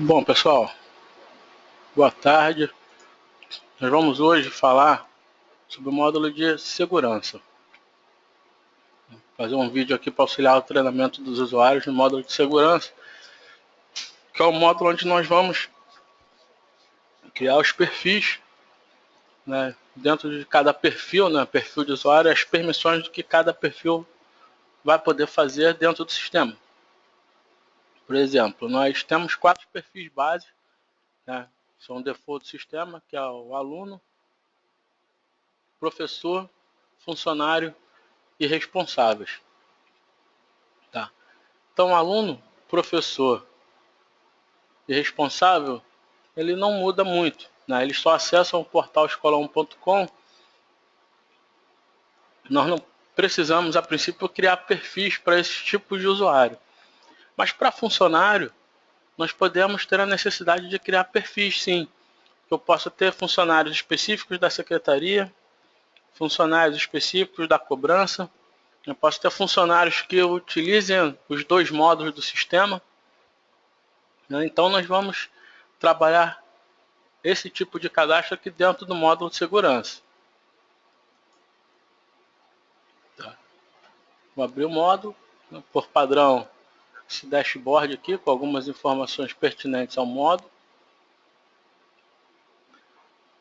Bom, pessoal, boa tarde. Nós vamos hoje falar sobre o módulo de segurança. Fazer um vídeo aqui para auxiliar o treinamento dos usuários no módulo de segurança, que é o módulo onde nós vamos criar os perfis, né, dentro de cada perfil, né, perfil de usuário, as permissões do que cada perfil vai poder fazer dentro do sistema. Por exemplo, nós temos 4 perfis base, né, são default do sistema, que é o aluno, professor, funcionário e responsáveis. Tá? Então, aluno, professor e responsável, ele não muda muito, né? Eles só acessam o portal escola1.com. Nós não precisamos, a princípio, criar perfis para esse tipo de usuário. Mas para funcionário, nós podemos ter a necessidade de criar perfis, sim. Eu posso ter funcionários específicos da secretaria, funcionários específicos da cobrança. Eu posso ter funcionários que utilizem os 2 módulos do sistema. Então, nós vamos trabalhar esse tipo de cadastro aqui dentro do módulo de segurança. Tá. Vou abrir o módulo, por padrão, esse dashboard aqui com algumas informações pertinentes ao módulo.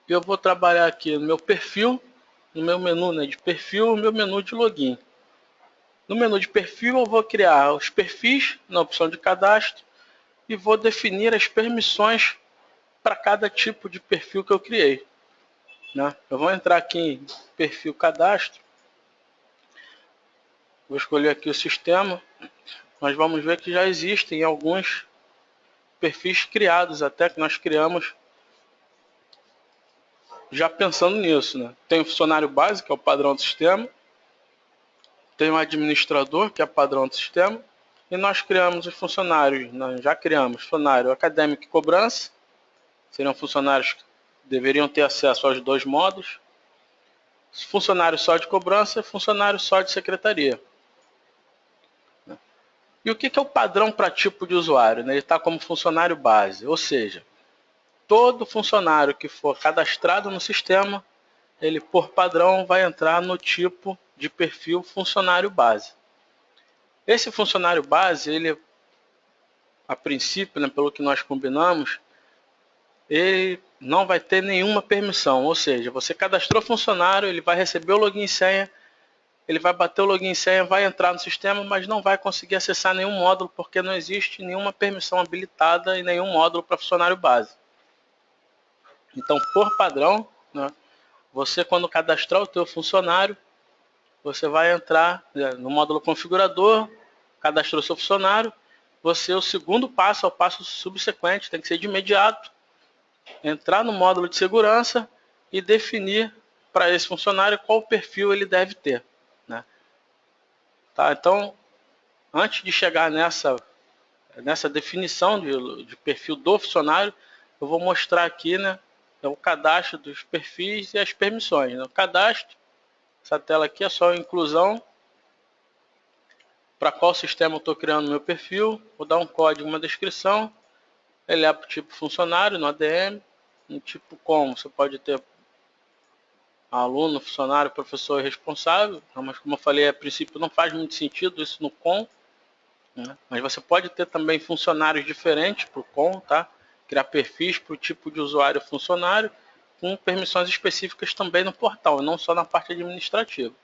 E eu vou trabalhar aqui no meu perfil, no meu menu, né, de perfil, no meu menu de login. No menu de perfil eu vou criar os perfis na opção de cadastro e vou definir as permissões para cada tipo de perfil que eu criei. Né? Eu vou entrar aqui em perfil cadastro, vou escolher aqui o sistema. Nós vamos ver que já existem alguns perfis criados, até que nós criamos já pensando nisso. Né? Tem o funcionário básico, que é o padrão do sistema, tem o administrador, que é o padrão do sistema, e nós criamos os funcionários, nós já criamos funcionário acadêmico e cobrança, seriam funcionários que deveriam ter acesso aos 2 módulos, funcionário só de cobrança e funcionário só de secretaria. E o que é o padrão para tipo de usuário? Ele está como funcionário base, ou seja, todo funcionário que for cadastrado no sistema, ele por padrão vai entrar no tipo de perfil funcionário base. Esse funcionário base, ele, a princípio, né, pelo que nós combinamos, ele não vai ter nenhuma permissão, ou seja, você cadastrou funcionário, ele vai receber o login e senha, ele vai bater o login e senha, vai entrar no sistema, mas não vai conseguir acessar nenhum módulo, porque não existe nenhuma permissão habilitada em nenhum módulo para funcionário base. Então, por padrão, né, você quando cadastrar o teu funcionário, você vai entrar no módulo configurador, cadastrou seu funcionário, você, o segundo passo, é o passo subsequente, tem que ser de imediato, entrar no módulo de segurança e definir para esse funcionário qual perfil ele deve ter. Né? Tá? Então, antes de chegar nessa definição de perfil do funcionário, eu vou mostrar aqui, né, o cadastro dos perfis e as permissões. Né? O cadastro, essa tela aqui é só a inclusão, para qual sistema eu estou criando meu perfil, vou dar um código, uma descrição, ele é para o tipo funcionário, no ADM, no tipo como, você pode ter aluno, funcionário, professor e responsável, mas como eu falei, a princípio não faz muito sentido isso no com, né? Mas você pode ter também funcionários diferentes para o com, tá? Criar perfis para o tipo de usuário funcionário, com permissões específicas também no portal, não só na parte administrativa.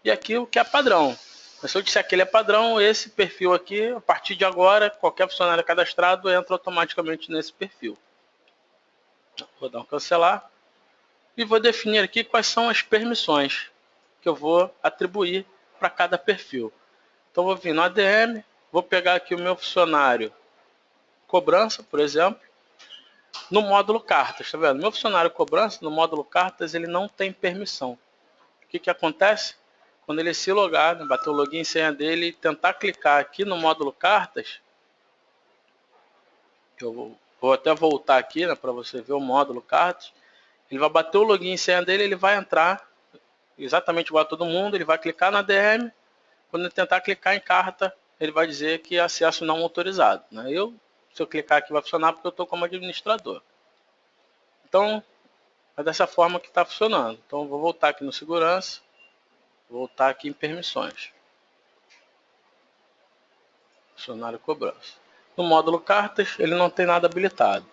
E aqui o que é padrão. Se eu disser que ele é padrão, esse perfil aqui, a partir de agora, qualquer funcionário cadastrado entra automaticamente nesse perfil. Vou dar um cancelar e vou definir aqui quais são as permissões que eu vou atribuir para cada perfil. Então vou vir no ADM, vou pegar aqui o meu funcionário cobrança, por exemplo, no módulo cartas, tá vendo? Meu funcionário cobrança, no módulo cartas, ele não tem permissão. O que acontece? Quando ele se logar, né, bater o login e senha dele e tentar clicar aqui no módulo cartas, eu vou até voltar aqui, né, para você ver o módulo cartas, ele vai bater o login e senha dele, ele vai entrar exatamente igual a todo mundo, ele vai clicar na DM, quando ele tentar clicar em carta, ele vai dizer que é acesso não autorizado. Né? Eu se eu clicar aqui vai funcionar porque eu estou como administrador. Então, é dessa forma que está funcionando. Então, vou voltar aqui no segurança, voltar aqui em permissões. Funcionário cobrança. No módulo cartas, ele não tem nada habilitado.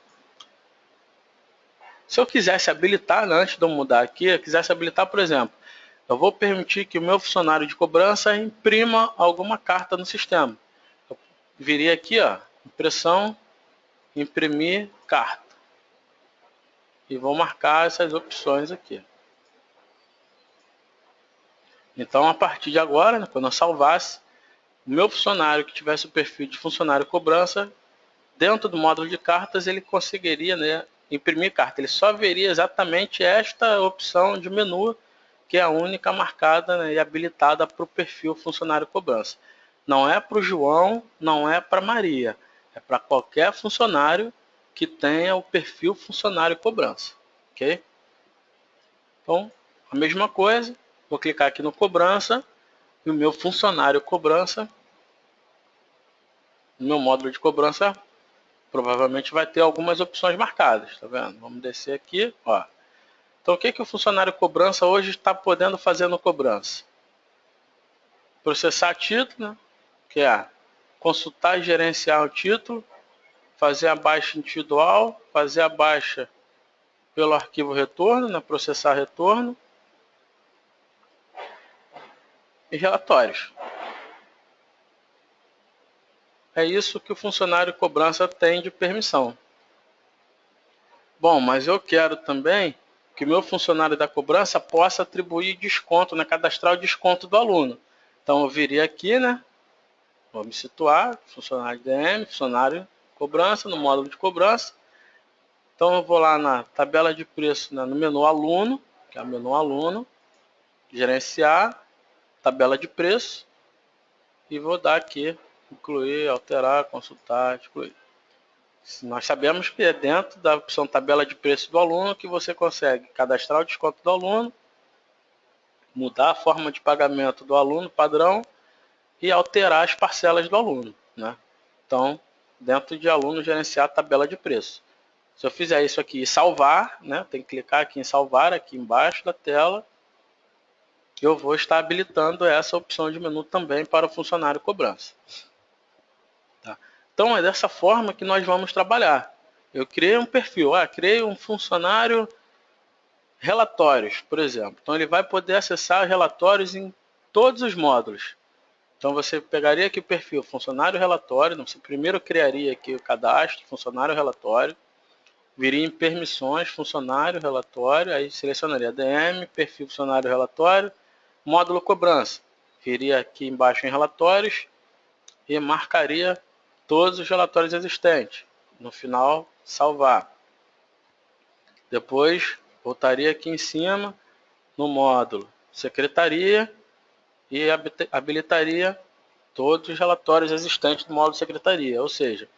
Se eu quisesse habilitar, antes de eu mudar aqui, eu quisesse habilitar, por exemplo, eu vou permitir que o meu funcionário de cobrança imprima alguma carta no sistema. Eu viria aqui, ó, impressão, imprimir carta. E vou marcar essas opções aqui. Então, a partir de agora, né, quando eu salvasse, o meu funcionário que tivesse o perfil de funcionário cobrança, dentro do módulo de cartas, ele conseguiria, né, imprimir carta. Ele só veria exatamente esta opção de menu, que é a única marcada, né, e habilitada para o perfil funcionário cobrança. Não é para o João, não é para Maria. É para qualquer funcionário que tenha o perfil funcionário cobrança. Ok? Então, a mesma coisa. Vou clicar aqui no cobrança. E o meu funcionário cobrança, no meu módulo de cobrança, provavelmente vai ter algumas opções marcadas. Tá vendo? Vamos descer aqui. Ó. Então, o que o funcionário cobrança hoje está podendo fazer no cobrança? Processar título, né? Que é consultar e gerenciar o título, fazer a baixa individual, fazer a baixa pelo arquivo retorno, né? Processar retorno e relatórios. É isso que o funcionário cobrança tem de permissão. Bom, mas eu quero também que o meu funcionário da cobrança possa atribuir desconto, né? Cadastrar o desconto do aluno. Então eu viria aqui, né? Vou me situar, funcionário DM, funcionário cobrança, no módulo de cobrança. Então eu vou lá na tabela de preço, né, no menu aluno, que é o menu aluno, gerenciar, tabela de preço, e vou dar aqui, incluir, alterar, consultar, excluir. Nós sabemos que é dentro da opção tabela de preço do aluno que você consegue cadastrar o desconto do aluno, mudar a forma de pagamento do aluno padrão e alterar as parcelas do aluno, né? Então, dentro de aluno, gerenciar a tabela de preço. Se eu fizer isso aqui e salvar, né, tem que clicar aqui em salvar, aqui embaixo da tela, eu vou estar habilitando essa opção de menu também para o funcionário cobrança. Tá? Então, é dessa forma que nós vamos trabalhar. Eu criei um perfil, criei um funcionário relatórios, por exemplo. Então, ele vai poder acessar relatórios em todos os módulos. Então, você pegaria aqui o perfil funcionário relatório, você primeiro criaria aqui o cadastro, funcionário relatório, viria em permissões, funcionário relatório, aí selecionaria DM, perfil funcionário relatório, módulo cobrança. Viria aqui embaixo em relatórios e marcaria todos os relatórios existentes. No final, salvar. Depois, voltaria aqui em cima no módulo secretaria e habilitaria todos os relatórios existentes do módulo secretaria. Ou seja,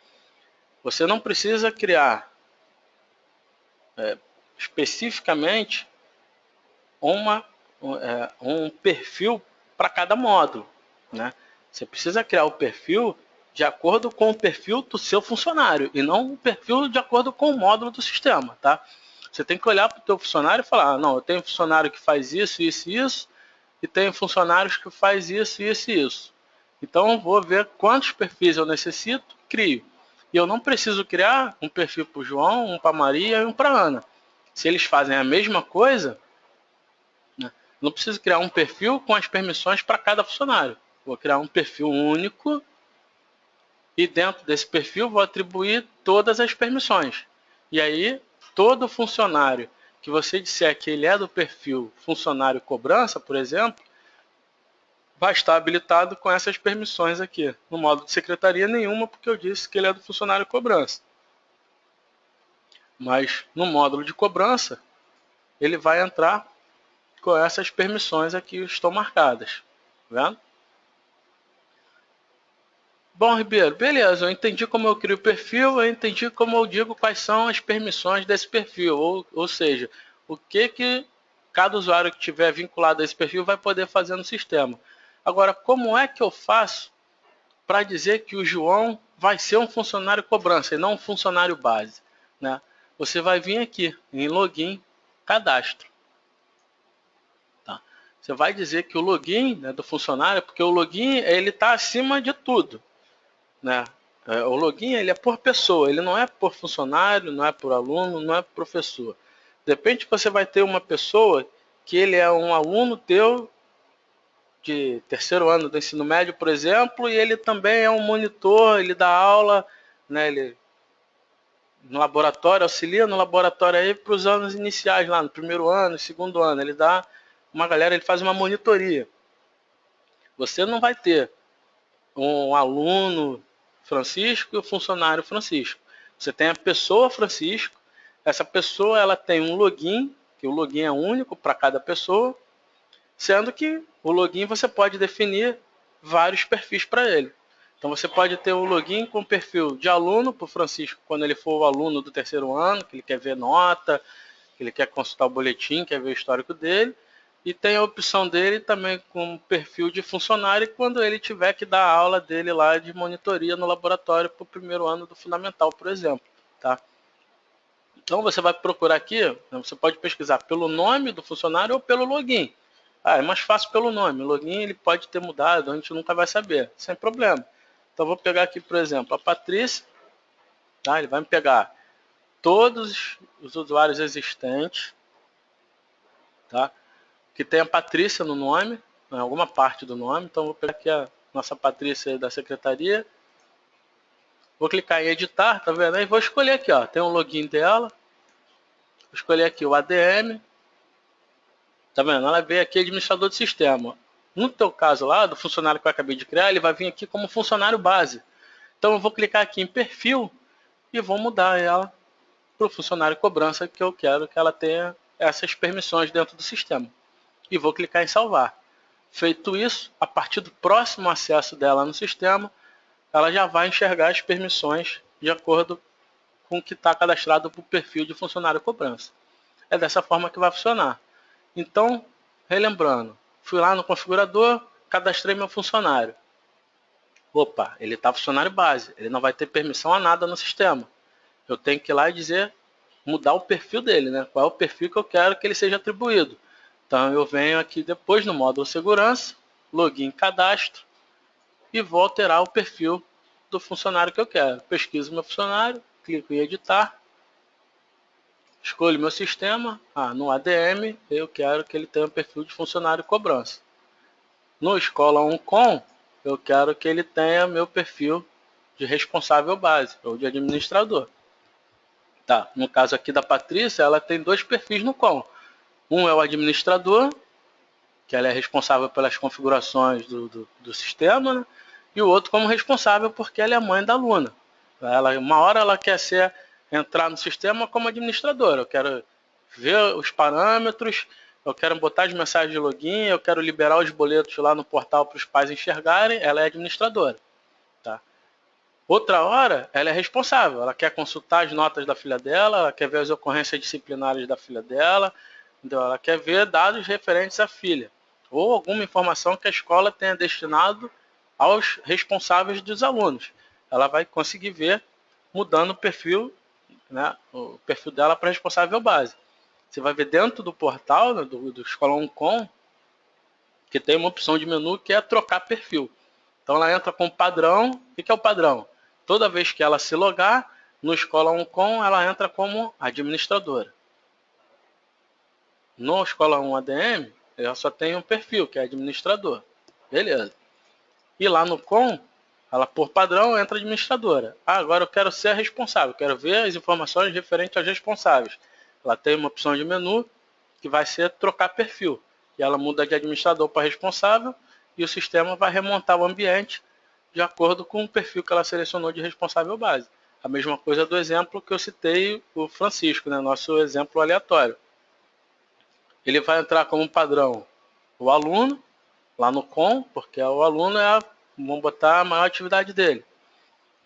você não precisa criar especificamente um perfil para cada módulo, né? Você precisa criar o perfil de acordo com o perfil do seu funcionário e não um perfil de acordo com o módulo do sistema, tá? Você tem que olhar para o teu funcionário e falar, não, eu tenho funcionário que faz isso, isso e isso, e tenho funcionários que faz isso, isso e isso. Então, eu vou ver quantos perfis eu necessito, crio. E eu não preciso criar um perfil para o João, um para a Maria e um para a Ana. Se eles fazem a mesma coisa, né, não preciso criar um perfil com as permissões para cada funcionário. Vou criar um perfil único e dentro desse perfil vou atribuir todas as permissões. E aí, todo funcionário que você disser que ele é do perfil funcionário cobrança, por exemplo, vai estar habilitado com essas permissões aqui. No módulo de secretaria nenhuma, porque eu disse que ele é do funcionário cobrança. Mas no módulo de cobrança, ele vai entrar com essas permissões aqui que estão marcadas. Tá vendo? Bom, Ribeiro, beleza, eu entendi como eu crio o perfil, eu entendi como eu digo quais são as permissões desse perfil, ou seja, o que cada usuário que tiver vinculado a esse perfil vai poder fazer no sistema. Agora, como é que eu faço para dizer que o João vai ser um funcionário cobrança e não um funcionário base, né? Você vai vir aqui em login, cadastro. Tá? Você vai dizer que o login, né, do funcionário, porque o login ele está acima de tudo, né? O login ele é por pessoa, ele não é por funcionário, não é por aluno, não é por professor. De repente você vai ter uma pessoa que ele é um aluno teu de terceiro ano do ensino médio, por exemplo, e ele também é um monitor, ele dá aula, né, ele, no laboratório, auxilia no laboratório aí para os anos iniciais lá, no primeiro ano, segundo ano, ele dá uma galera, ele faz uma monitoria. Você não vai ter um aluno Francisco e o funcionário Francisco. Você tem a pessoa Francisco, essa pessoa ela tem um login, que o login é único para cada pessoa, sendo que o login você pode definir vários perfis para ele. Então você pode ter o login com perfil de aluno para o Francisco, quando ele for o aluno do terceiro ano, que ele quer ver nota, que ele quer consultar o boletim, quer ver o histórico dele. E tem a opção dele também com perfil de funcionário quando ele tiver que dar a aula dele lá de monitoria no laboratório para o primeiro ano do fundamental, por exemplo. Tá? Então você vai procurar aqui, você pode pesquisar pelo nome do funcionário ou pelo login. É mais fácil pelo nome. O login ele pode ter mudado, a gente nunca vai saber, sem problema. Então vou pegar aqui, por exemplo, a Patrícia. Tá? Ele vai me pegar todos os usuários existentes, tá? Que tem a Patrícia no nome, em alguma parte do nome. Então vou pegar aqui a nossa Patrícia da secretaria. Vou clicar em editar, tá vendo? Aí vou escolher aqui, ó, tem um login dela. Vou escolher aqui o ADM. Tá vendo? Ela veio aqui administrador de sistema. No teu caso lá, do funcionário que eu acabei de criar, ele vai vir aqui como funcionário base. Então eu vou clicar aqui em perfil e vou mudar ela para o funcionário cobrança, que eu quero que ela tenha essas permissões dentro do sistema. E vou clicar em salvar. Feito isso, a partir do próximo acesso dela no sistema, ela já vai enxergar as permissões de acordo com o que está cadastrado para o perfil de funcionário cobrança. É dessa forma que vai funcionar. Então, relembrando, fui lá no configurador, cadastrei meu funcionário. Opa, ele está funcionário base, ele não vai ter permissão a nada no sistema. Eu tenho que ir lá e dizer, mudar o perfil dele, né? Qual é o perfil que eu quero que ele seja atribuído. Então eu venho aqui depois no módulo segurança, login cadastro e vou alterar o perfil do funcionário que eu quero. Pesquiso meu funcionário, clico em editar, escolho meu sistema, no ADM eu quero que ele tenha um perfil de funcionário cobrança. No Escola 1 Com, eu quero que ele tenha meu perfil de responsável base ou de administrador. Tá, no caso aqui da Patrícia, ela tem dois perfis no Com. Um é o administrador, que ela é responsável pelas configurações do sistema, né? E o outro como responsável porque ela é mãe da aluna. Uma hora ela quer entrar no sistema como administradora. Eu quero ver os parâmetros, eu quero botar as mensagens de login, eu quero liberar os boletos lá no portal para os pais enxergarem, ela é administradora. Tá? Outra hora, ela é responsável, ela quer consultar as notas da filha dela, ela quer ver as ocorrências disciplinares da filha dela, então ela quer ver dados referentes à filha, ou alguma informação que a escola tenha destinado aos responsáveis dos alunos. Ela vai conseguir ver mudando o perfil, né, o perfil dela para responsável base. Você vai ver dentro do portal, né, do Escola 1 Com, que tem uma opção de menu que é trocar perfil. Então ela entra com padrão. O que é o padrão? Toda vez que ela se logar no Escola 1 Com, ela entra como administradora. No Escola 1 ADM, ela só tem um perfil, que é administrador. Beleza. E lá no Com, ela por padrão entra administradora. Agora eu quero ser a responsável, quero ver as informações referentes aos responsáveis. Ela tem uma opção de menu que vai ser trocar perfil. E ela muda de administrador para responsável e o sistema vai remontar o ambiente de acordo com o perfil que ela selecionou de responsável base. A mesma coisa do exemplo que eu citei, o Francisco, né? Nosso exemplo aleatório. Ele vai entrar como padrão o aluno, lá no Com, porque o aluno vamos botar a maior atividade dele.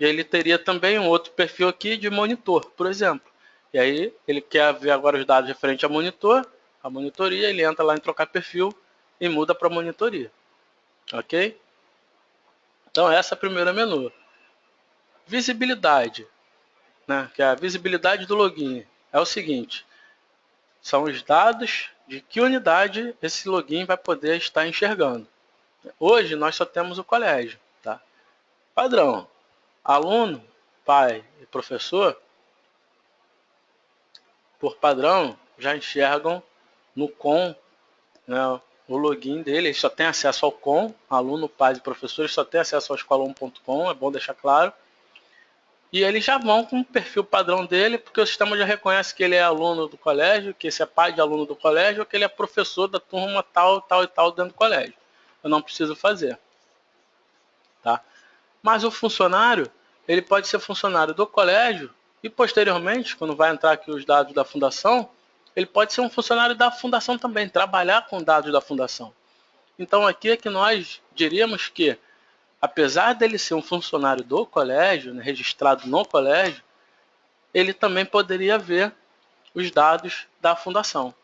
E ele teria também um outro perfil aqui de monitor, por exemplo. E aí ele quer ver agora os dados referentes a monitor, a monitoria, ele entra lá em trocar perfil e muda para monitoria. Ok? Então essa é a primeira menu. Visibilidade, né, que é a visibilidade do login. É o seguinte, são os dados de que unidade esse login vai poder estar enxergando. Hoje nós só temos o colégio. Tá? Padrão, aluno, pai e professor, por padrão, já enxergam no com, né, o login dele. Ele só tem acesso ao com, aluno, pais e professores só tem acesso ao escola1.com, é bom deixar claro. E eles já vão com o perfil padrão dele, porque o sistema já reconhece que ele é aluno do colégio, que esse é pai de aluno do colégio, ou que ele é professor da turma tal, tal e tal dentro do colégio. Eu não preciso fazer. Tá? Mas o funcionário, ele pode ser funcionário do colégio e posteriormente, quando vai entrar aqui os dados da fundação, ele pode ser um funcionário da fundação também, trabalhar com dados da fundação. Então aqui é que nós diríamos que, apesar dele ser um funcionário do colégio, né, registrado no colégio, ele também poderia ver os dados da fundação.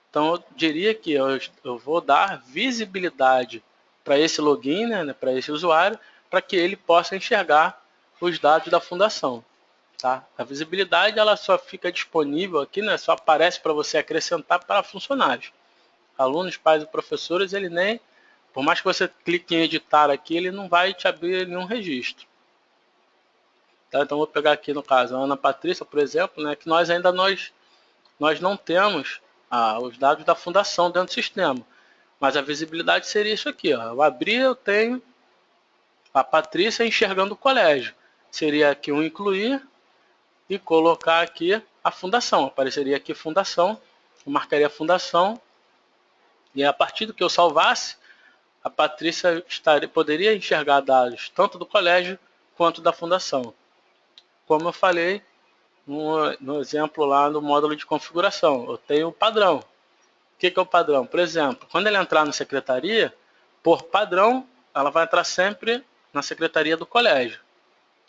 Então eu diria que eu vou dar visibilidade para esse login, né, para esse usuário, para que ele possa enxergar os dados da fundação. Tá? A visibilidade ela só fica disponível aqui, né, só aparece para você acrescentar para funcionários. Alunos, pais e professores, ele nem, por mais que você clique em editar aqui, ele não vai te abrir nenhum registro. Tá? Então vou pegar aqui no caso a Ana Patrícia, por exemplo, né, que nós não temos os dados da fundação dentro do sistema. Mas a visibilidade seria isso aqui. Ó. Eu abrir, eu tenho a Patrícia enxergando o colégio. Seria aqui um incluir e colocar aqui a fundação. Apareceria aqui fundação, eu marcaria a fundação e a partir do que eu salvasse, a Patrícia poderia enxergar dados tanto do colégio quanto da fundação. Como eu falei no exemplo lá no módulo de configuração, eu tenho o padrão. O que é o padrão? Por exemplo, quando ele entrar na secretaria, por padrão, ela vai entrar sempre na secretaria do colégio.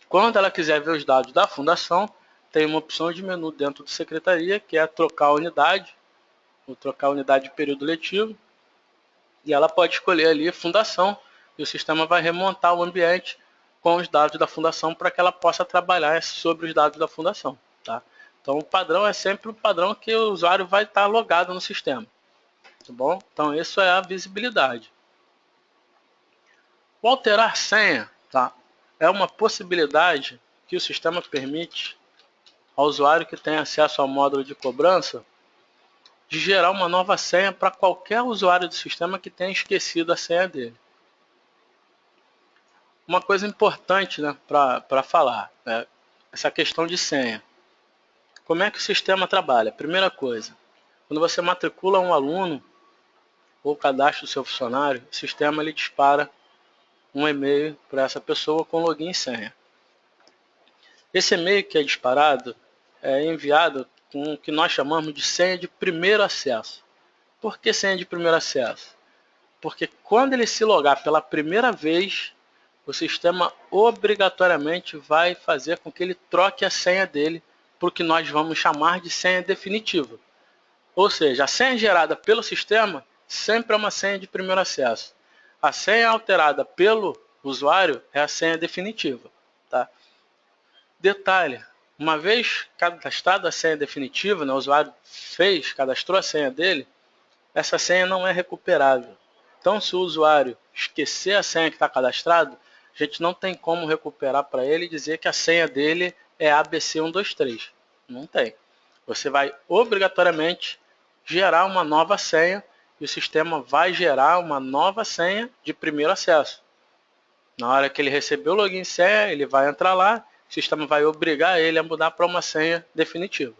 Quando ela quiser ver os dados da fundação, tem uma opção de menu dentro do secretaria, que é trocar a unidade, ou trocar a unidade de período letivo, e ela pode escolher ali fundação, e o sistema vai remontar o ambiente com os dados da fundação para que ela possa trabalhar sobre os dados da fundação. Tá? Então o padrão é sempre o padrão que o usuário vai estar logado no sistema. Tá bom? Então isso é a visibilidade. O alterar senha, tá? É uma possibilidade que o sistema permite ao usuário que tem acesso ao módulo de cobrança de gerar uma nova senha para qualquer usuário do sistema que tenha esquecido a senha dele. Uma coisa importante, né, para falar, né, essa questão de senha. Como é que o sistema trabalha? Primeira coisa, quando você matricula um aluno ou cadastra o seu funcionário, o sistema ele dispara um e-mail para essa pessoa com login e senha. Esse e-mail que é disparado é enviado com o que nós chamamos de senha de primeiro acesso. Por que senha de primeiro acesso? Porque quando ele se logar pela primeira vez, o sistema obrigatoriamente vai fazer com que ele troque a senha dele para o que nós vamos chamar de senha definitiva. Ou seja, a senha gerada pelo sistema sempre é uma senha de primeiro acesso. A senha alterada pelo usuário é a senha definitiva. Tá? Detalhe, uma vez cadastrada a senha definitiva, né, o usuário cadastrou a senha dele, essa senha não é recuperável. Então, se o usuário esquecer a senha que está cadastrado, a gente não tem como recuperar para ele e dizer que a senha dele é ABC123. Não tem. Você vai obrigatoriamente gerar uma nova senha e o sistema vai gerar uma nova senha de primeiro acesso. Na hora que ele receber o login e senha, ele vai entrar lá, o sistema vai obrigar ele a mudar para uma senha definitiva.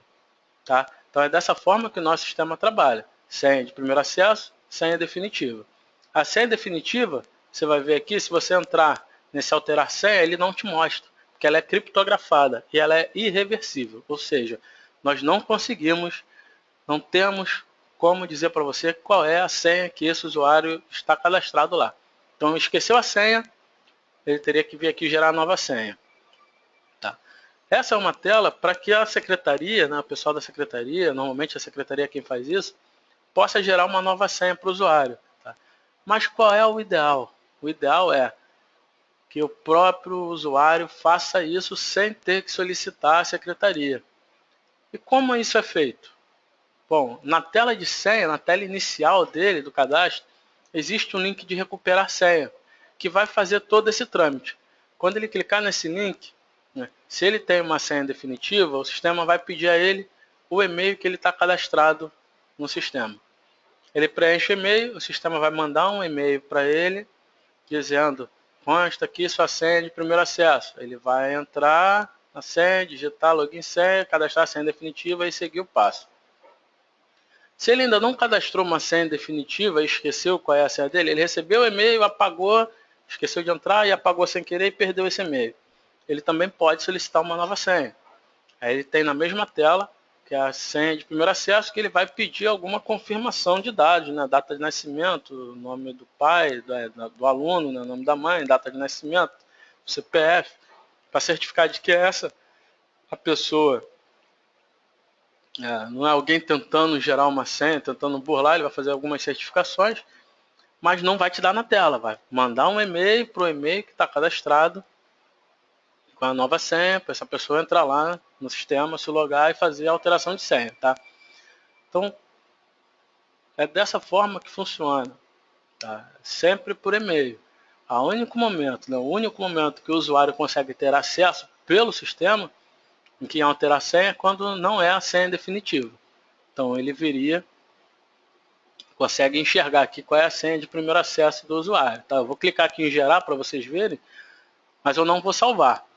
Tá? Então é dessa forma que o nosso sistema trabalha. Senha de primeiro acesso, senha definitiva. A senha definitiva, você vai ver aqui, se você entrar nesse alterar senha, ele não te mostra, porque ela é criptografada e ela é irreversível. Ou seja, nós não conseguimos, não temos como dizer para você qual é a senha que esse usuário está cadastrado lá. Então, esqueceu a senha, ele teria que vir aqui gerar a nova senha. Tá? Essa é uma tela para que a secretaria, né, o pessoal da secretaria, normalmente a secretaria é quem faz isso, possa gerar uma nova senha para o usuário. Tá? Mas qual é o ideal? O ideal é que o próprio usuário faça isso sem ter que solicitar a secretaria. E como isso é feito? Bom, na tela de senha, na tela inicial dele, do cadastro, existe um link de recuperar senha, que vai fazer todo esse trâmite. Quando ele clicar nesse link, né, se ele tem uma senha definitiva, o sistema vai pedir a ele o e-mail que ele está cadastrado no sistema. Ele preenche o e-mail, o sistema vai mandar um e-mail para ele, dizendo, consta aqui sua senha de primeiro acesso. Ele vai entrar na senha, digitar login senha, cadastrar a senha definitiva e seguir o passo. Se ele ainda não cadastrou uma senha definitiva e esqueceu qual é a senha dele, ele recebeu o e-mail, apagou, esqueceu de entrar e apagou sem querer e perdeu esse e-mail. Ele também pode solicitar uma nova senha. Aí ele tem na mesma tela, que é a senha de primeiro acesso, que ele vai pedir alguma confirmação de dados, né? Data de nascimento, nome do pai, do aluno, né? Nome da mãe, data de nascimento, CPF, para certificar de que é essa a pessoa. Não é alguém tentando gerar uma senha, tentando burlar, ele vai fazer algumas certificações, mas não vai te dar na tela, vai mandar um e-mail para o e-mail que está cadastrado com a nova senha, para essa pessoa entrar lá no sistema, se logar e fazer a alteração de senha, tá? Então, é dessa forma que funciona, tá? Sempre por e-mail. O único momento que o usuário consegue ter acesso pelo sistema em que alterar a senha é quando não é a senha definitiva. Então ele consegue enxergar aqui qual é a senha de primeiro acesso do usuário. Tá? Eu vou clicar aqui em gerar para vocês verem, mas eu não vou salvar.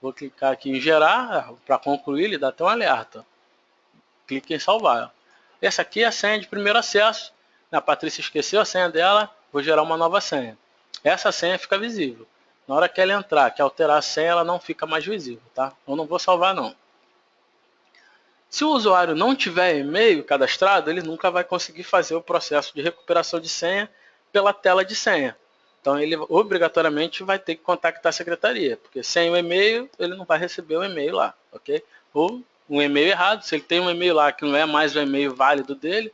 Vou clicar aqui em gerar, para concluir, ele dá até um alerta. Clique em salvar. Essa aqui é a senha de primeiro acesso. A Patrícia esqueceu a senha dela, vou gerar uma nova senha. Essa senha fica visível. Na hora que ela entrar, que alterar a senha, ela não fica mais visível. Tá? Eu não vou salvar não. Se o usuário não tiver e-mail cadastrado, ele nunca vai conseguir fazer o processo de recuperação de senha pela tela de senha. Então ele obrigatoriamente vai ter que contactar a secretaria, porque sem o e-mail ele não vai receber o e-mail lá, ok? Ou um e-mail errado, se ele tem um e-mail lá que não é mais o e-mail válido dele,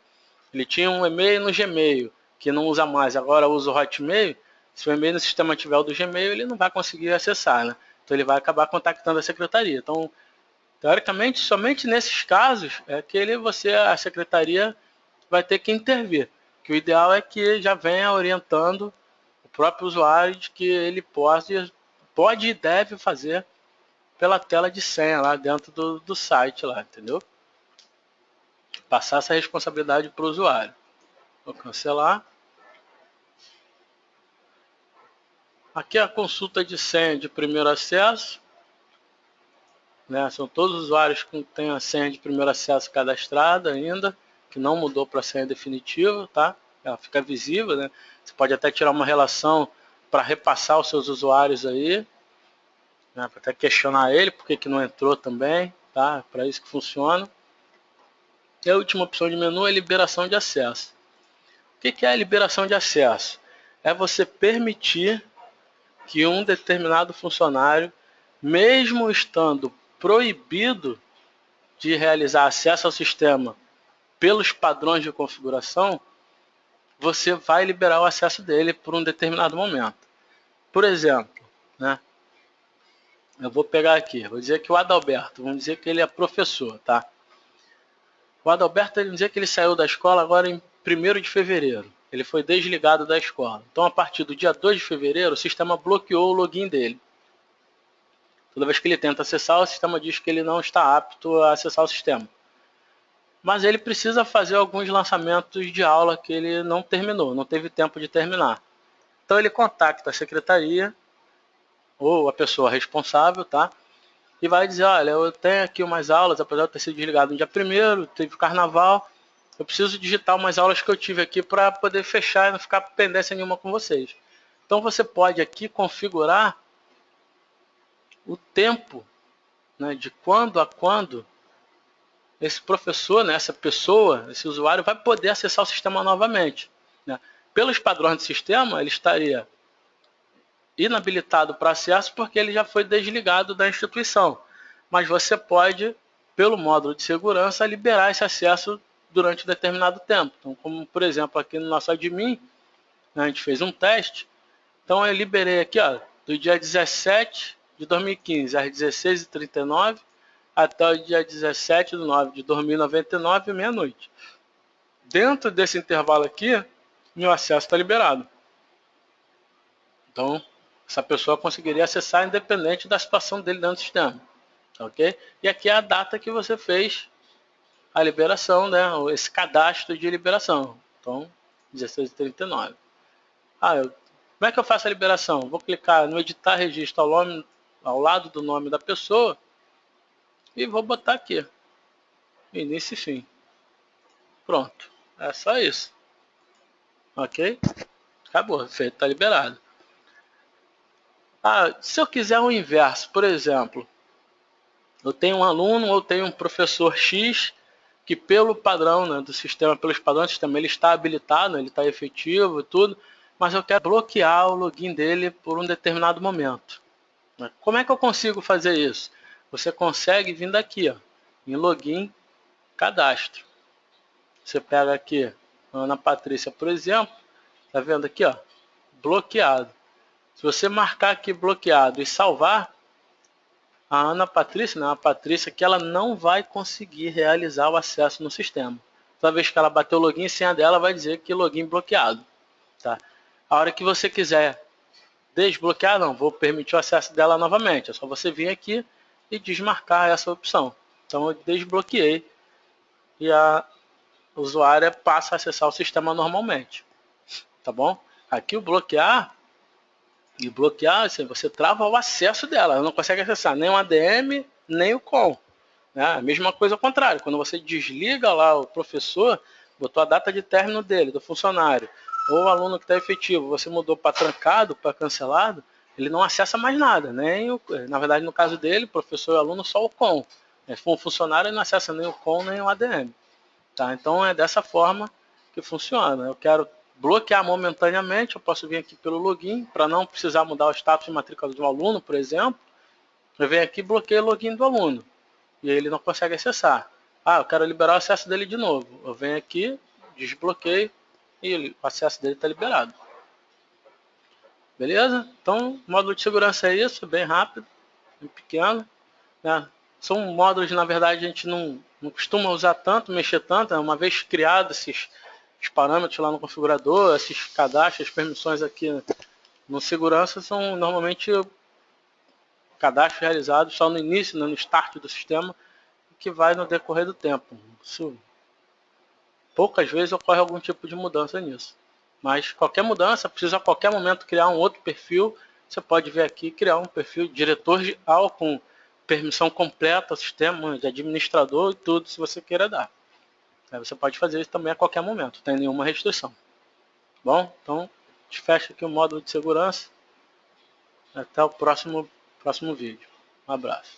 ele tinha um e-mail no Gmail que não usa mais, agora usa o Hotmail, se o e-mail no sistema tiver o do Gmail, ele não vai conseguir acessar, né? Então ele vai acabar contactando a secretaria. Então, teoricamente, somente nesses casos é que a secretaria vai ter que intervir. Que o ideal é que já venha orientando o próprio usuário de que ele pode e deve fazer pela tela de senha lá dentro do site lá, entendeu? Passar essa responsabilidade para o usuário. Vou cancelar. Aqui é a consulta de senha de primeiro acesso. Né? São todos os usuários que têm a senha de primeiro acesso cadastrada ainda, que não mudou para a senha definitiva, tá? Ela fica visível, né? Você pode até tirar uma relação para repassar os seus usuários aí, né? Para até questionar ele por que não entrou também, tá? Para isso que funciona. E a última opção de menu é liberação de acesso. O que é a liberação de acesso? É você permitir que um determinado funcionário, mesmo estando proibido de realizar acesso ao sistema pelos padrões de configuração, você vai liberar o acesso dele por um determinado momento. Por exemplo, né? Eu vou pegar aqui, vou dizer que o Adalberto, vamos dizer que ele é professor, tá? O Adalberto, ele dizer que ele saiu da escola agora em 1º de fevereiro. Ele foi desligado da escola. Então, a partir do dia 2 de fevereiro, o sistema bloqueou o login dele. Toda vez que ele tenta acessar, o sistema diz que ele não está apto a acessar o sistema. Mas ele precisa fazer alguns lançamentos de aula que ele não terminou, não teve tempo de terminar. Então ele contacta a secretaria ou a pessoa responsável, tá? E vai dizer, olha, eu tenho aqui umas aulas, apesar de ter sido desligado no dia 1º, teve carnaval, eu preciso digitar umas aulas que eu tive aqui para poder fechar e não ficar pendência nenhuma com vocês. Então você pode aqui configurar o tempo, né, de quando a quando esse professor, né, essa pessoa, esse usuário vai poder acessar o sistema novamente. Né? Pelos padrões do sistema, ele estaria inabilitado para acesso porque ele já foi desligado da instituição. Mas você pode, pelo módulo de segurança, liberar esse acesso durante um determinado tempo. Então, como por exemplo aqui no nosso admin, né, a gente fez um teste. Então eu liberei aqui, ó, do dia 17 de 2015 às 16h39 até o dia 17 de 9 de 2099, meia-noite. Dentro desse intervalo aqui, meu acesso está liberado. Então, essa pessoa conseguiria acessar independente da situação dele dentro do sistema. Ok? E aqui é a data que você fez a liberação, né? Esse cadastro de liberação. Então, 16h39. Como é que eu faço a liberação? Vou clicar no editar registro ao lado do nome da pessoa e vou botar aqui, início e fim. Pronto, é só isso. Ok? Acabou, feito, está liberado. Se eu quiser o inverso, por exemplo, eu tenho um aluno ou tenho um professor X que pelo padrão, né, do sistema, pelos padrões do sistema, ele está habilitado, ele está efetivo e tudo, mas eu quero bloquear o login dele por um determinado momento. Como é que eu consigo fazer isso? Você consegue vindo aqui, ó, em login, cadastro. Você pega aqui, Ana Patrícia, por exemplo, tá vendo aqui, ó, bloqueado. Se você marcar aqui bloqueado e salvar, a Ana Patrícia, não, a Patrícia, que ela não vai conseguir realizar o acesso no sistema. Toda vez que ela bater o login, a senha dela vai dizer que login bloqueado. Tá? A hora que você quiser desbloquear, não, vou permitir o acesso dela novamente. É só você vir aqui e desmarcar essa opção. Então eu desbloqueei e a usuária passa a acessar o sistema normalmente. Tá bom? Aqui o bloquear, e bloquear, assim, você trava o acesso dela, ela não consegue acessar nem o ADM, nem o COM. Né? A mesma coisa ao contrário, quando você desliga lá o professor, botou a data de término dele, do funcionário, ou o aluno que está efetivo, você mudou para trancado, para cancelado, ele não acessa mais nada, nem o, na verdade no caso dele, professor e aluno, só o COM. Se for um funcionário, ele não acessa nem o COM, nem o ADM. Tá? Então é dessa forma que funciona. Eu quero bloquear momentaneamente, eu posso vir aqui pelo login, para não precisar mudar o status de matrícula do aluno, por exemplo. Eu venho aqui e bloqueio o login do aluno. E ele não consegue acessar. Eu quero liberar o acesso dele de novo. Eu venho aqui, desbloqueio e o acesso dele está liberado. Beleza? Então, o módulo de segurança é isso, bem rápido, bem pequeno. Né? São módulos, na verdade, a gente não costuma usar tanto, mexer tanto. Uma vez criados esses parâmetros lá no configurador, esses cadastros, as permissões aqui no segurança são normalmente cadastros realizados só no início, no start do sistema, que vai no decorrer do tempo. Isso, poucas vezes ocorre algum tipo de mudança nisso. Mas qualquer mudança, precisa a qualquer momento criar um outro perfil. Você pode ver aqui, criar um perfil de diretor-geral com permissão completa ao sistema, de administrador e tudo, se você queira dar. Aí você pode fazer isso também a qualquer momento, não tem nenhuma restrição. Bom, então a gente fecha aqui o módulo de segurança. Até o próximo vídeo. Um abraço.